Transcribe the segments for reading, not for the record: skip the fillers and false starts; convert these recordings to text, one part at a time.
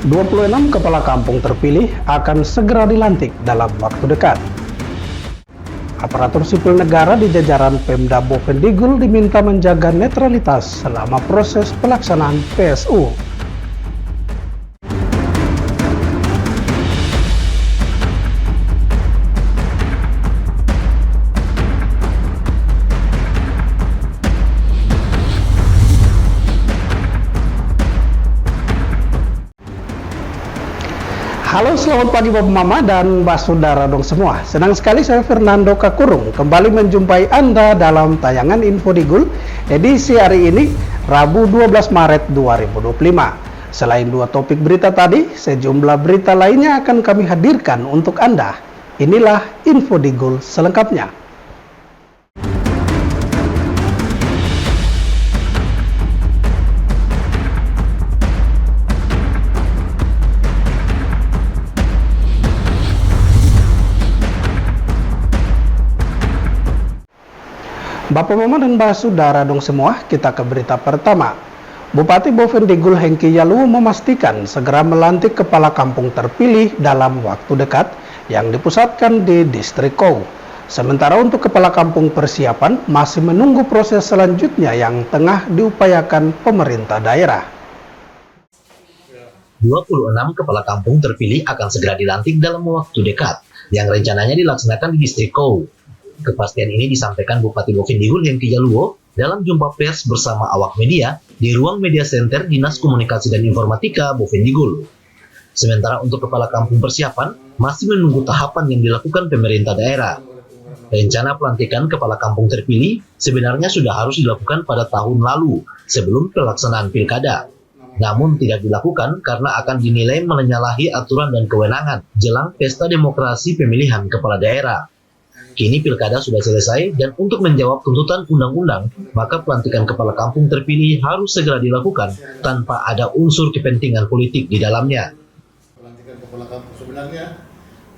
26 kepala kampung terpilih akan segera dilantik dalam waktu dekat. Aparatur sipil negara di jajaran Pemda Bovendigul diminta menjaga netralitas selama proses pelaksanaan PSU. Halo, selamat pagi Bapak Mama dan Mbak Saudara dong semua. Senang sekali saya Fernando Kakurung kembali menjumpai Anda dalam tayangan Info Digul edisi hari ini Rabu 12 Maret 2025. Selain dua topik berita tadi, sejumlah berita lainnya akan kami hadirkan untuk Anda. Inilah Info Digul selengkapnya. Bapak Mama dan Mbak Saudara dong semua, kita ke berita pertama. Bupati Bovendigul Hengki Yaluo memastikan segera melantik kepala kampung terpilih dalam waktu dekat yang dipusatkan di Distrik Kou. Sementara untuk kepala kampung persiapan masih menunggu proses selanjutnya yang tengah diupayakan pemerintah daerah. 26 kepala kampung terpilih akan segera dilantik dalam waktu dekat yang rencananya dilaksanakan di Distrik Kou. Kepastian ini disampaikan Bupati Bovendigul Hengki Yaluo dalam jumpa pers bersama awak media di ruang media center Dinas Komunikasi dan Informatika Bovendigul. Sementara untuk kepala kampung persiapan masih menunggu tahapan yang dilakukan pemerintah daerah. Rencana pelantikan kepala kampung terpilih sebenarnya sudah harus dilakukan pada tahun lalu sebelum pelaksanaan pilkada. Namun tidak dilakukan karena akan dinilai menyalahi aturan dan kewenangan jelang pesta demokrasi pemilihan kepala daerah. Kini pilkada sudah selesai dan untuk menjawab tuntutan undang-undang, maka pelantikan kepala kampung terpilih harus segera dilakukan tanpa ada unsur kepentingan politik di dalamnya. Pelantikan kepala kampung sebenarnya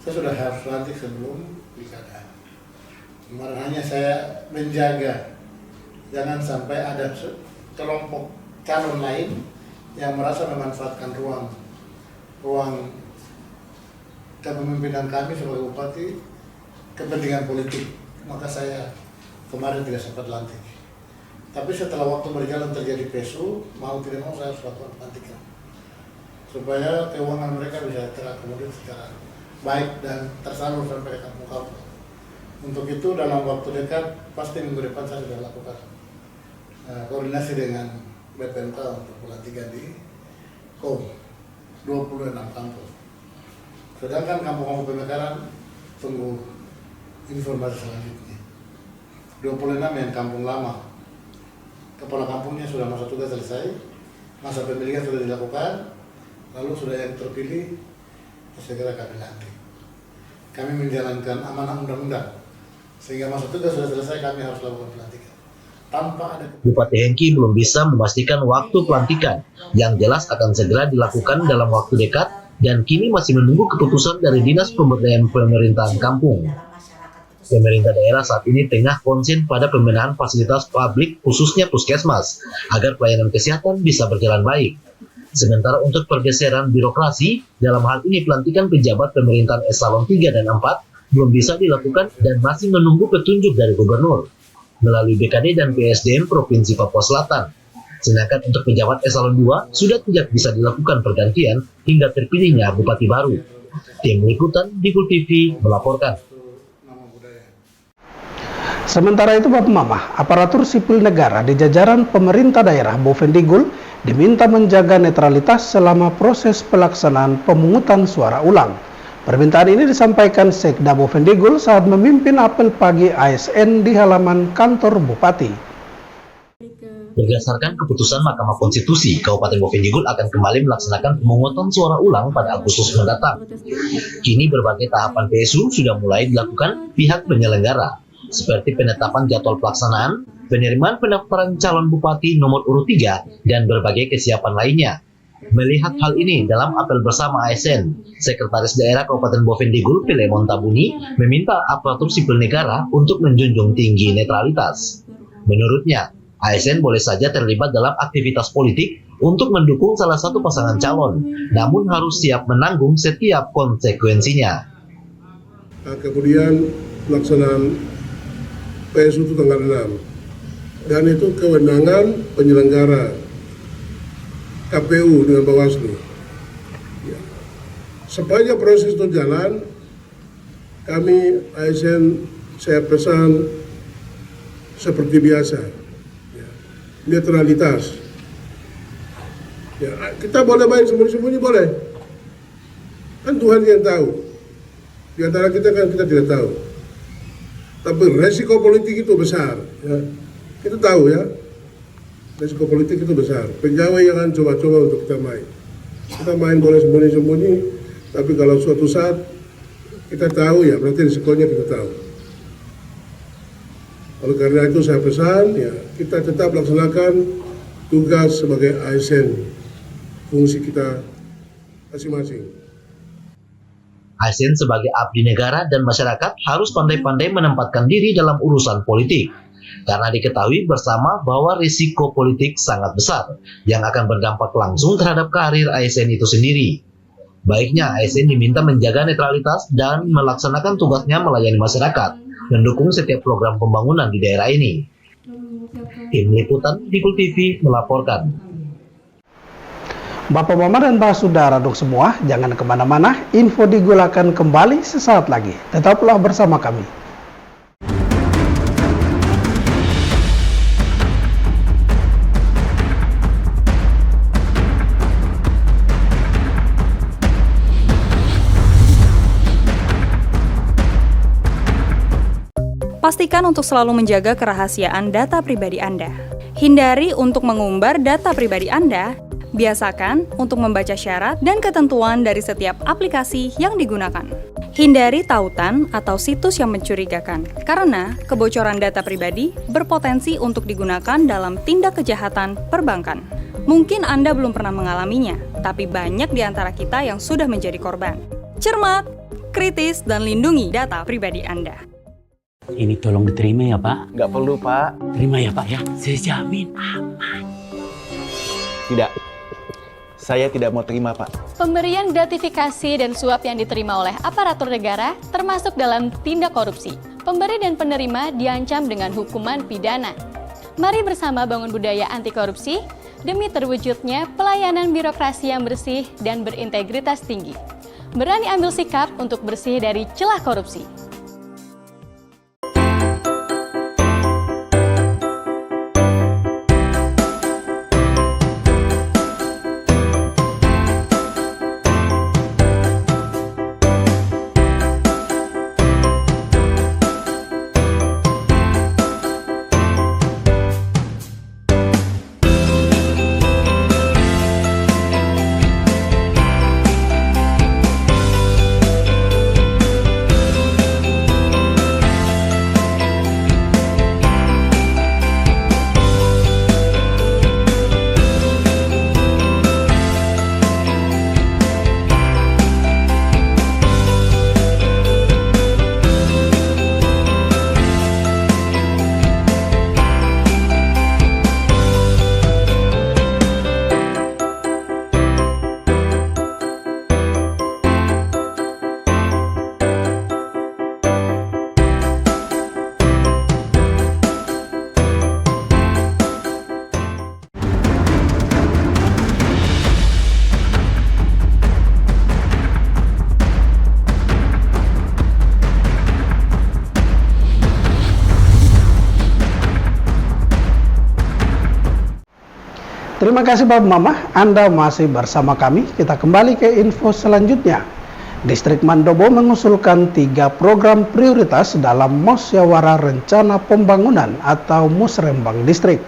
saya sudah harus lantik sebelum pilkada. Kemarin hanya saya menjaga jangan sampai ada kelompok calon lain yang merasa memanfaatkan ruang kepemimpinan kami sebagai bupati kepentingan politik, maka saya kemarin tidak sempat lantik. Tapi setelah waktu berjalan terjadi PSU, mau tidak mau saya harus lakukan pelantikan supaya keuangan mereka bisa terakomodir secara baik dan tersalur sampai ke kampung-kampung. Untuk itu dalam waktu dekat, pasti minggu depan saya sudah lakukan koordinasi dengan BPMK untuk pelantikan di KOM 26 kampung. Sedangkan kampung-kampung pemekaran tunggu informasi selanjutnya. 26 yang kampung lama, kepala kampungnya sudah masa tugas selesai, masa pemilihan sudah dilakukan, lalu sudah yang terpilih segera kami lantik. Kami menjalankan amanah undang-undang sehingga masa tugas sudah selesai, kami harus lakukan pelantikan tanpa ada. Bupati Hengki belum bisa memastikan waktu pelantikan yang jelas akan segera dilakukan dalam waktu dekat dan kini masih menunggu keputusan dari Dinas Pemberdayaan Pemerintahan Kampung. Pemerintah daerah saat ini tengah konsen pada pembenahan fasilitas publik khususnya puskesmas agar pelayanan kesehatan bisa berjalan baik. Sementara untuk pergeseran birokrasi dalam hal ini pelantikan pejabat pemerintahan eselon 3 dan 4 belum bisa dilakukan dan masih menunggu petunjuk dari gubernur melalui BKD dan PSDM Provinsi Papua Selatan. Sedangkan untuk pejabat eselon 2 sudah tidak bisa dilakukan pergantian hingga terpilihnya bupati baru. Tim Liputan Digul TV melaporkan. Sementara itu Bapak Mama, aparatur sipil negara di jajaran pemerintah daerah Bovendigul diminta menjaga netralitas selama proses pelaksanaan pemungutan suara ulang. Permintaan ini disampaikan Sekda Bovendigul saat memimpin apel pagi ASN di halaman kantor Bupati. Berdasarkan keputusan Mahkamah Konstitusi, Kabupaten Bovendigul akan kembali melaksanakan pemungutan suara ulang pada Agustus mendatang. Kini berbagai tahapan PSU sudah mulai dilakukan pihak penyelenggara, seperti penetapan jadwal pelaksanaan, penerimaan pendaftaran calon bupati nomor urut 3, dan berbagai kesiapan lainnya. Melihat hal ini dalam apel bersama ASN, Sekretaris Daerah Kabupaten Bovendigul Filemon Tabuni meminta aparatur sipil negara untuk menjunjung tinggi netralitas. Menurutnya, ASN boleh saja terlibat dalam aktivitas politik untuk mendukung salah satu pasangan calon, namun harus siap menanggung setiap konsekuensinya. Nah, kemudian pelaksanaan PSU itu tanggal 6, dan itu kewenangan penyelenggara KPU dengan Bawaslu. Ya. Sepanjang proses itu jalan, kami ASN saya pesan seperti biasa, ya, netralitas. Ya, kita boleh main sembunyi-sembunyi boleh, kan Tuhan yang tahu. Di antara kita kan kita tidak tahu. Tapi resiko politik itu besar. Ya. Kita tahu ya, resiko politik itu besar. Pegawai yang akan coba-coba untuk kita main. Kita main boleh sembunyi-sembunyi, tapi kalau suatu saat kita tahu ya, berarti risikonya kita tahu. Oleh karena itu saya pesan ya, kita tetap laksanakan tugas sebagai ASN, fungsi kita masing-masing. ASN sebagai abdi negara dan masyarakat harus pandai-pandai menempatkan diri dalam urusan politik. Karena diketahui bersama bahwa risiko politik sangat besar yang akan berdampak langsung terhadap karir ASN itu sendiri. Baiknya ASN diminta menjaga netralitas dan melaksanakan tugasnya melayani masyarakat, mendukung setiap program pembangunan di daerah ini. Tim Liputan Digul TV melaporkan. Bapak Mama dan Pak Saudara dong semua, jangan kemana-mana, info Digul akan kembali sesaat lagi. Tetaplah bersama kami. Pastikan untuk selalu menjaga kerahasiaan data pribadi Anda. Hindari untuk mengumbar data pribadi Anda. Biasakan untuk membaca syarat dan ketentuan dari setiap aplikasi yang digunakan. Hindari tautan atau situs yang mencurigakan, karena kebocoran data pribadi berpotensi untuk digunakan dalam tindak kejahatan perbankan. Mungkin Anda belum pernah mengalaminya, tapi banyak di antara kita yang sudah menjadi korban. Cermat, kritis, dan lindungi data pribadi Anda. Ini tolong diterima ya Pak. Nggak perlu Pak. Terima ya Pak ya. Saya jamin aman. Tidak. Saya tidak mau terima Pak. Pemberian gratifikasi dan suap yang diterima oleh aparatur negara termasuk dalam tindak korupsi. Pemberi dan penerima diancam dengan hukuman pidana. Mari bersama bangun budaya anti korupsi demi terwujudnya pelayanan birokrasi yang bersih dan berintegritas tinggi. Berani ambil sikap untuk bersih dari celah korupsi. Terima kasih Bapak Mama, Anda masih bersama kami. Kita kembali ke info selanjutnya. Distrik Mandobo mengusulkan 3 program prioritas dalam Musyawarah Rencana Pembangunan atau Musrembang Distrik.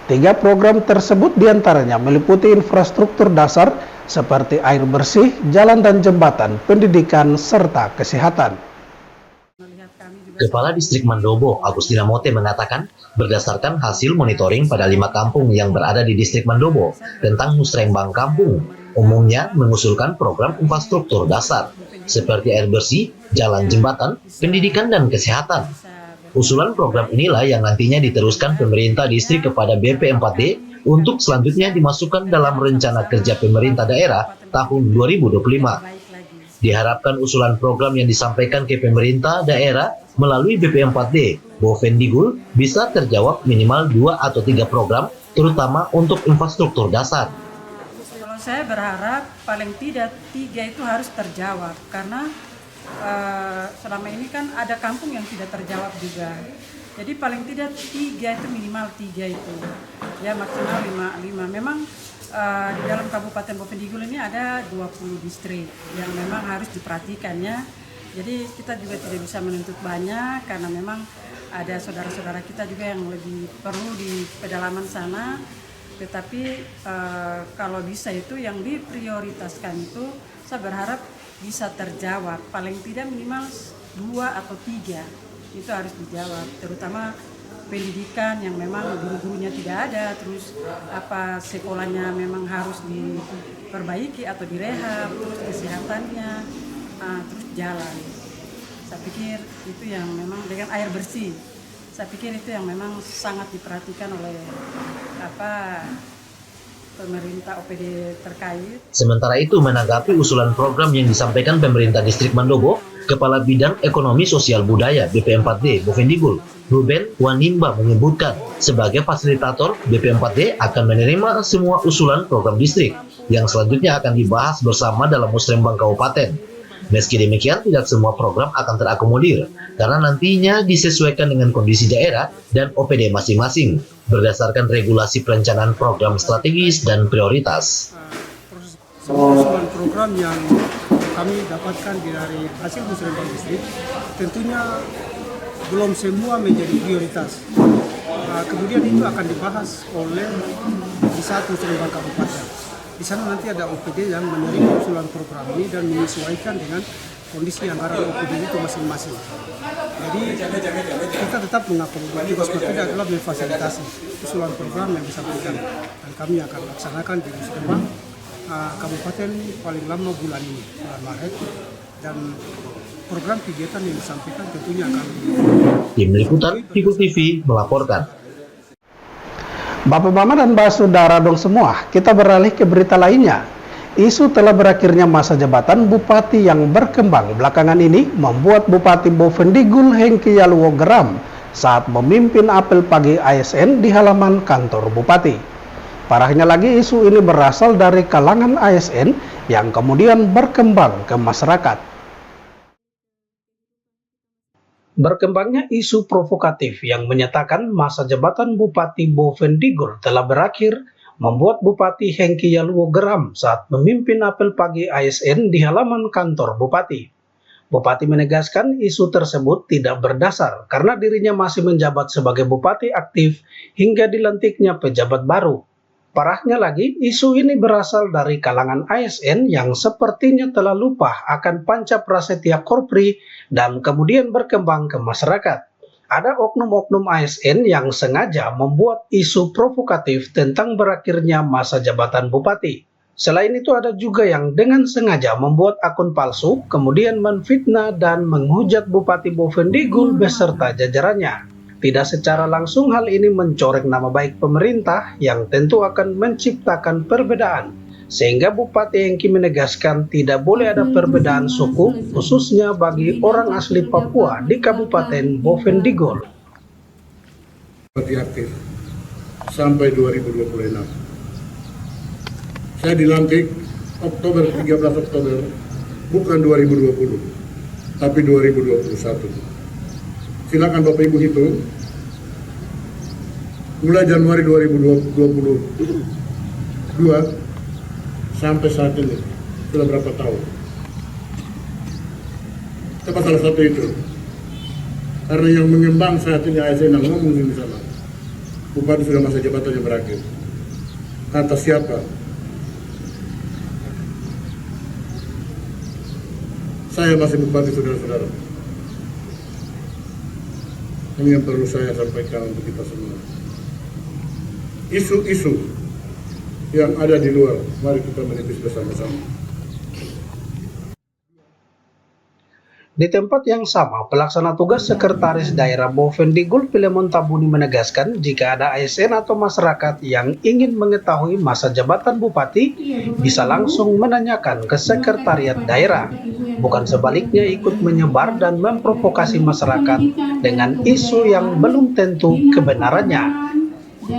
3 program tersebut diantaranya meliputi infrastruktur dasar seperti air bersih, jalan dan jembatan, pendidikan, serta kesehatan. Kepala Distrik Mandobo, Agustina Mote mengatakan, berdasarkan hasil monitoring pada 5 kampung yang berada di Distrik Mandobo tentang musrembang kampung, umumnya mengusulkan program infrastruktur dasar, seperti air bersih, jalan jembatan, pendidikan, dan kesehatan. Usulan program inilah yang nantinya diteruskan pemerintah distrik kepada BP4D untuk selanjutnya dimasukkan dalam rencana kerja pemerintah daerah tahun 2025. Diharapkan usulan program yang disampaikan ke pemerintah daerah melalui BP4D, Bovendigul, bisa terjawab minimal 2 atau 3 program, terutama untuk infrastruktur dasar. Kalau saya berharap paling tidak 3 itu harus terjawab, karena selama ini kan ada kampung yang tidak terjawab juga. Jadi paling tidak 3 itu minimal 3 itu, ya maksimal 5. Memang di dalam Kabupaten Bovendigul ini ada 20 distrik yang memang harus diperhatikannya. Jadi kita juga tidak bisa menuntut banyak karena memang ada saudara-saudara kita juga yang lebih perlu di pedalaman sana. Tetapi kalau bisa itu yang diprioritaskan itu saya berharap bisa terjawab. Paling tidak minimal 2 atau 3 itu harus dijawab, terutama pendidikan yang memang guru-gurunya tidak ada, terus sekolahnya memang harus diperbaiki atau direhab, terus kesehatannya, terus jalan. Saya pikir itu yang memang dengan air bersih. Saya pikir itu yang memang sangat diperhatikan oleh pemerintah OPD terkait. Sementara itu, menanggapi usulan program yang disampaikan pemerintah Distrik Mandobo, Kepala Bidang Ekonomi Sosial Budaya BP4D Bovendigul, Ruben Wanimba menyebutkan sebagai fasilitator BP4D akan menerima semua usulan program distrik yang selanjutnya akan dibahas bersama dalam musrembang kabupaten. Meski demikian, tidak semua program akan terakomodir karena nantinya disesuaikan dengan kondisi daerah dan OPD masing-masing berdasarkan regulasi perencanaan program strategis dan prioritas. Usulan program yang kami dapatkan dari hasil musrembang distrik tentunya belum semua menjadi prioritas. Kemudian itu akan dibahas oleh di saat musrembang kabupaten. Di sana nanti ada OPD yang menerima usulan program ini dan menyesuaikan dengan kondisi anggaran OPD itu masing-masing. Jadi kita tetap mengakomodir, tugas kita adalah memfasilitasi usulan program yang disampaikan dan kami akan laksanakan di musrembang kabupaten paling lama bulan ini, bulan Maret, dan program kegiatan yang disampaikan tentunya akan. Tim Liputan Figur TV melaporkan. Bapak-bapak dan saudara dong semua, kita beralih ke berita lainnya. Isu telah berakhirnya masa jabatan bupati yang berkembang belakangan ini membuat Bupati Bovendigul Hengki Yaluwo geram saat memimpin apel pagi ASN di halaman kantor bupati. Parahnya lagi, isu ini berasal dari kalangan ASN yang kemudian berkembang ke masyarakat. Berkembangnya isu provokatif yang menyatakan masa jabatan Bupati Bovendigul telah berakhir membuat Bupati Hengki Yaluwo geram saat memimpin apel pagi ASN di halaman kantor bupati. Bupati menegaskan isu tersebut tidak berdasar karena dirinya masih menjabat sebagai bupati aktif hingga dilantiknya pejabat baru. Parahnya lagi, isu ini berasal dari kalangan ASN yang sepertinya telah lupa akan Panca Prasetya Korpri dan kemudian berkembang ke masyarakat. Ada oknum-oknum ASN yang sengaja membuat isu provokatif tentang berakhirnya masa jabatan bupati. Selain itu ada juga yang dengan sengaja membuat akun palsu, kemudian menfitnah dan menghujat Bupati Bovendigul beserta jajarannya. Tidak secara langsung hal ini mencoreng nama baik pemerintah yang tentu akan menciptakan perbedaan. Sehingga Bupati Hengki menegaskan tidak boleh ada perbedaan suku khususnya bagi orang asli Papua di Kabupaten Bovendigul. Bupati aktif sampai 2026. Saya dilantik 13 Oktober, bukan 2020, tapi 2021. Silakan Bapak Ibu hitung, mulai Januari 2022 sampai saat ini, sudah berapa tahun? Apa salah satu itu? Karena yang mengembang saat ini ASN yang ngomong di sana, Bupati sudah masa jabatannya berakhir. Kata siapa? Saya masih Bupati, saudara-saudara. Ini yang perlu saya sampaikan untuk kita semua. Isu-isu yang ada di luar, mari kita menepis bersama-sama. Di tempat yang sama, pelaksana tugas Sekretaris Daerah Bovendigul Filemon Tabuni menegaskan jika ada ASN atau masyarakat yang ingin mengetahui masa jabatan bupati bisa langsung menanyakan ke Sekretariat Daerah, bukan sebaliknya ikut menyebar dan memprovokasi masyarakat dengan isu yang belum tentu kebenarannya.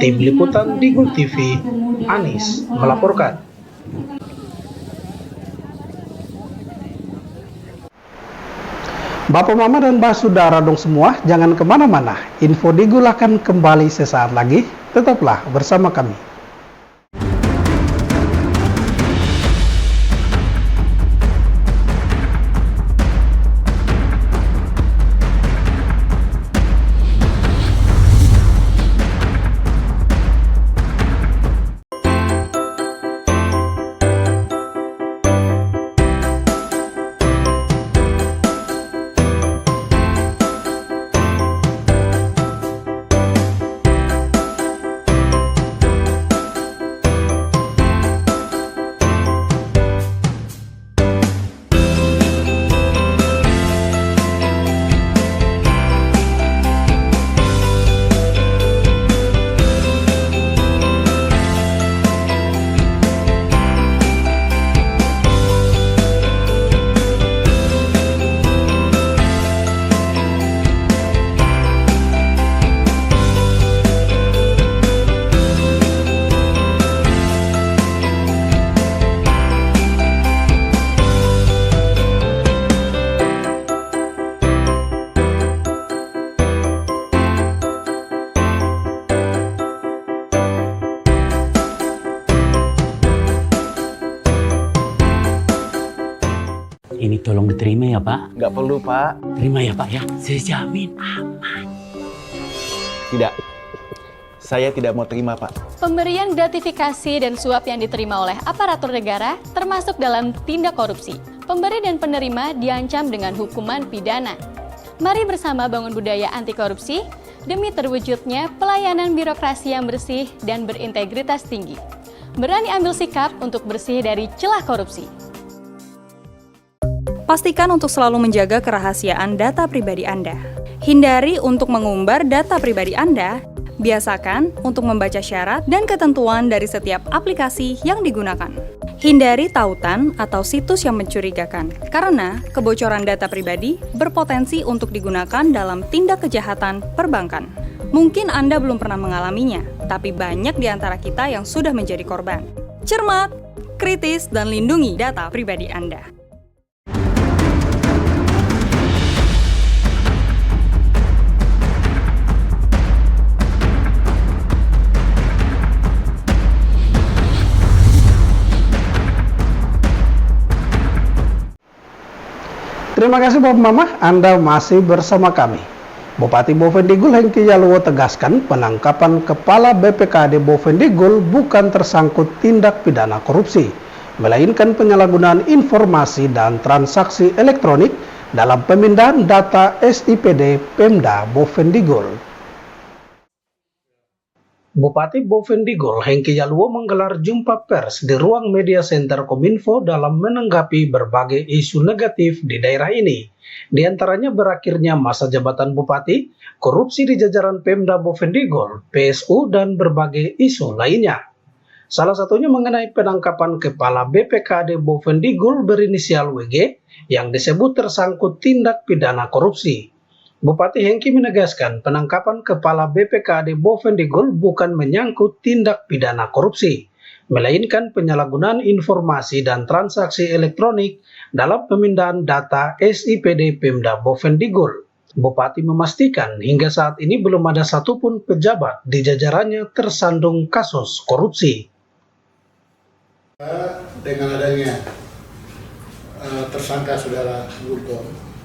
Tim Liputan Digul TV, Anis melaporkan. Bapak Mama dan Mbak Saudara dong semua, jangan kemana-mana. Info Digul akan kembali sesaat lagi. Tetaplah bersama kami. Ini tolong diterima ya Pak. Nggak perlu Pak. Terima ya Pak ya. Saya jamin aman. Tidak. Saya tidak mau terima Pak. Pemberian gratifikasi dan suap yang diterima oleh aparatur negara termasuk dalam tindak korupsi. Pemberi dan penerima diancam dengan hukuman pidana. Mari bersama bangun budaya anti korupsi demi terwujudnya pelayanan birokrasi yang bersih dan berintegritas tinggi. Berani ambil sikap untuk bersih dari celah korupsi. Pastikan untuk selalu menjaga kerahasiaan data pribadi Anda. Hindari untuk mengumbar data pribadi Anda. Biasakan untuk membaca syarat dan ketentuan dari setiap aplikasi yang digunakan. Hindari tautan atau situs yang mencurigakan, karena kebocoran data pribadi berpotensi untuk digunakan dalam tindak kejahatan perbankan. Mungkin Anda belum pernah mengalaminya, tapi banyak di antara kita yang sudah menjadi korban. Cermat, kritis, dan lindungi data pribadi Anda. Terima kasih Bapak Mama, Anda masih bersama kami. Bupati Bovendigul Hengki Yaluwo tegaskan penangkapan Kepala BPKD Bovendigul bukan tersangkut tindak pidana korupsi, melainkan penyalahgunaan informasi dan transaksi elektronik dalam pemindahan data SIPD Pemda Bovendigul. Bupati Bovendigul Hengki Yaluwo menggelar jumpa pers di ruang media center Kominfo dalam menanggapi berbagai isu negatif di daerah ini. Di antaranya berakhirnya masa jabatan bupati, korupsi di jajaran Pemda Bovendigul, PSU, dan berbagai isu lainnya. Salah satunya mengenai penangkapan Kepala BPKD Bovendigul berinisial WG yang disebut tersangkut tindak pidana korupsi. Bupati Hengki menegaskan penangkapan Kepala BPKD Bovendigul bukan menyangkut tindak pidana korupsi, melainkan penyalahgunaan informasi dan transaksi elektronik dalam pemindahan data SIPD Pemda Bovendigul. Bupati memastikan hingga saat ini belum ada satupun pejabat di jajarannya tersandung kasus korupsi. Dengan adanya tersangka saudara Gultom,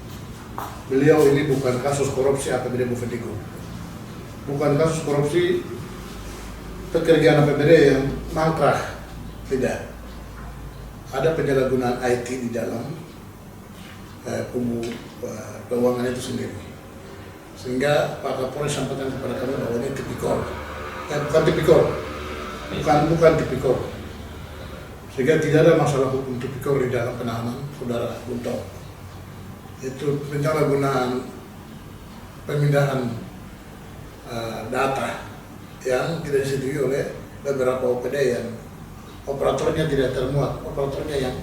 beliau ini bukan kasus korupsi APBD Bovendigul, bukan kasus korupsi pekerjaan APBD yang mangkrak, tidak. Ada penyalahgunaan IT di dalam keuangan itu sendiri, sehingga Pak Kapolri sampaikan kepada kami bahwa ini tipikor, bukan tipikor, sehingga tidak ada masalah hukum tipikor di dalam penahanan saudara Gultom. itu penyalahgunaan pemindahan data yang tidak disetujui oleh beberapa OPD yang operatornya tidak termuat, operatornya yang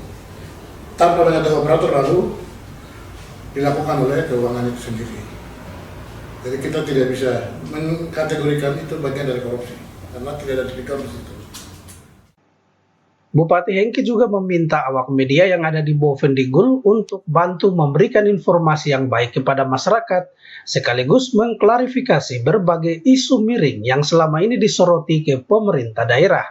tanpa ada operator lalu dilakukan oleh keuangan itu sendiri. Jadi kita tidak bisa mengkategorikan itu bagian dari korupsi karena tidak ada tipikal di situ. Bupati Hengki juga meminta awak media yang ada di Bovendigul untuk bantu memberikan informasi yang baik kepada masyarakat, sekaligus mengklarifikasi berbagai isu miring yang selama ini disoroti ke pemerintah daerah.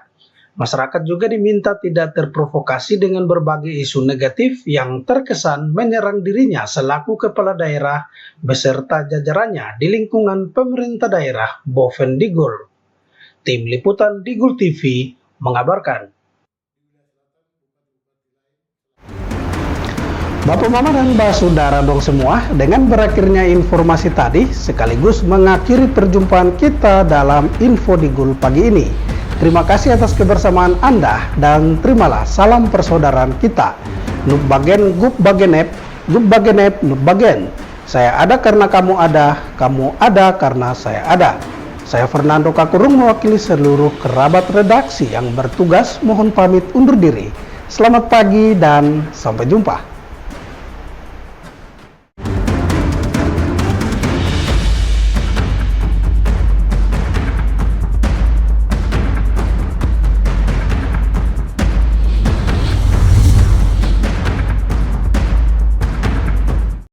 Masyarakat juga diminta tidak terprovokasi dengan berbagai isu negatif yang terkesan menyerang dirinya selaku kepala daerah beserta jajarannya di lingkungan pemerintah daerah Bovendigul. Tim Liputan Digul TV mengabarkan. Bapak Mama dan Mbak Saudara dong semua, dengan berakhirnya informasi tadi sekaligus mengakhiri perjumpaan kita dalam Info Digul pagi ini. Terima kasih atas kebersamaan Anda dan terimalah salam persaudaraan kita. Nup bagen gup bagenep, gup bagenep nup bagen. Saya ada karena kamu ada karena saya ada. Saya Fernando Kakurung mewakili seluruh kerabat redaksi yang bertugas mohon pamit undur diri. Selamat pagi dan sampai jumpa.